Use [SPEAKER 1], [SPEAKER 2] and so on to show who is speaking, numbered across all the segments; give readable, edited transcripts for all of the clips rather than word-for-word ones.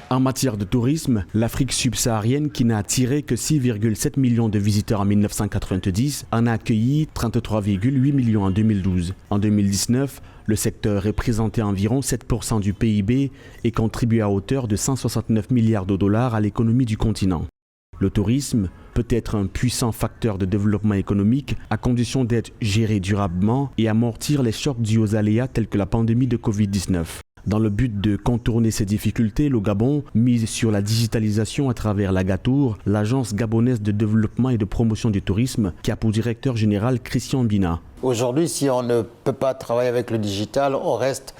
[SPEAKER 1] En matière de tourisme, l'Afrique subsaharienne, qui n'a attiré que 6,7 millions de visiteurs en 1990, en a accueilli 33,8 millions en 2012. En 2019, le secteur représentait environ 7% du PIB et contribuait à hauteur de 169 milliards de dollars à l'économie du continent. Le tourisme peut être un puissant facteur de développement économique à condition d'être géré durablement et amortir les chocs dus aux aléas tels que la pandémie de Covid-19. Dans le but de contourner ces difficultés, le Gabon mise sur la digitalisation à travers l'Agatour, l'agence gabonaise de développement et de promotion du tourisme, qui a pour directeur général Christian Mbina.
[SPEAKER 2] Aujourd'hui, si on ne peut pas travailler avec le digital, on reste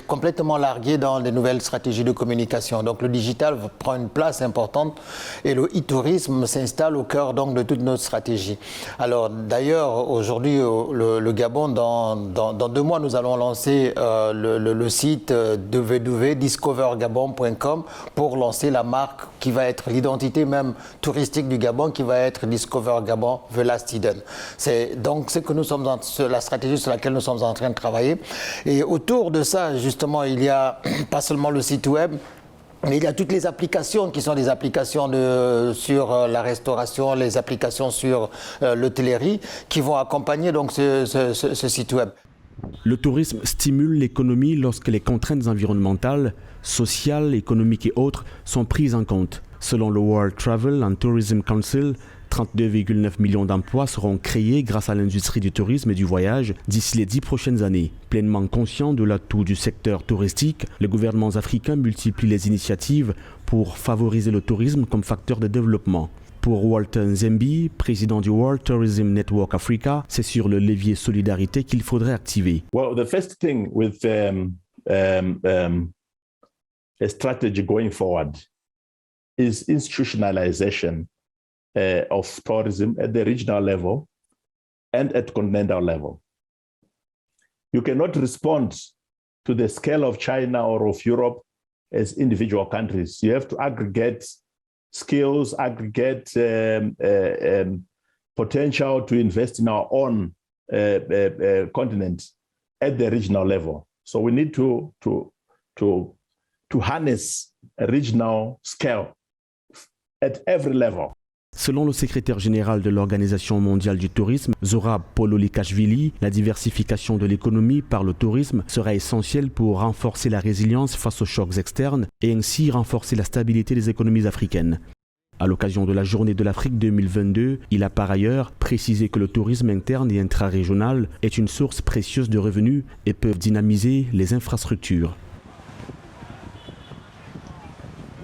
[SPEAKER 2] complètement largué dans les nouvelles stratégies de communication. Donc le digital prend une place importante et le e-tourisme s'installe au cœur donc de toute notre stratégie. Alors d'ailleurs, aujourd'hui, le Gabon, dans 2 mois, nous allons lancer le site www.discovergabon.com pour lancer la marque qui va être l'identité même touristique du Gabon, qui va être Discover Gabon Velastiden. C'est donc ce que nous sommes la stratégie sur laquelle nous sommes en train de travailler. Et autour de ça, justement, il y a pas seulement le site web, mais il y a toutes les applications qui sont des applications sur la restauration, les applications sur l'hôtellerie, qui vont accompagner donc ce site web.
[SPEAKER 1] Le tourisme stimule l'économie lorsque les contraintes environnementales, sociales, économiques et autres sont prises en compte. Selon le World Travel and Tourism Council, 32,9 millions d'emplois seront créés grâce à l'industrie du tourisme et du voyage d'ici les 10 prochaines années. Pleinement conscient de l'atout du secteur touristique, les gouvernements africains multiplient les initiatives pour favoriser le tourisme comme facteur de développement. Pour Walter Nzembi, président du World Tourism Network Africa, c'est sur le levier solidarité qu'il faudrait activer.
[SPEAKER 3] Well, the first thing with a strategy going forward is institutionalization of tourism at the regional level and at continental level. You cannot respond to the scale of China or of Europe as individual countries. You have to aggregate skills, aggregate potential to invest in our own continent at the regional level. So we need to harness a regional scale at every level.
[SPEAKER 1] Selon le secrétaire général de l'Organisation mondiale du tourisme, Zorab Pololikashvili, la diversification de l'économie par le tourisme sera essentielle pour renforcer la résilience face aux chocs externes et ainsi renforcer la stabilité des économies africaines. À l'occasion de la Journée de l'Afrique 2022, il a par ailleurs précisé que le tourisme interne et intra-régional est une source précieuse de revenus et peut dynamiser les infrastructures.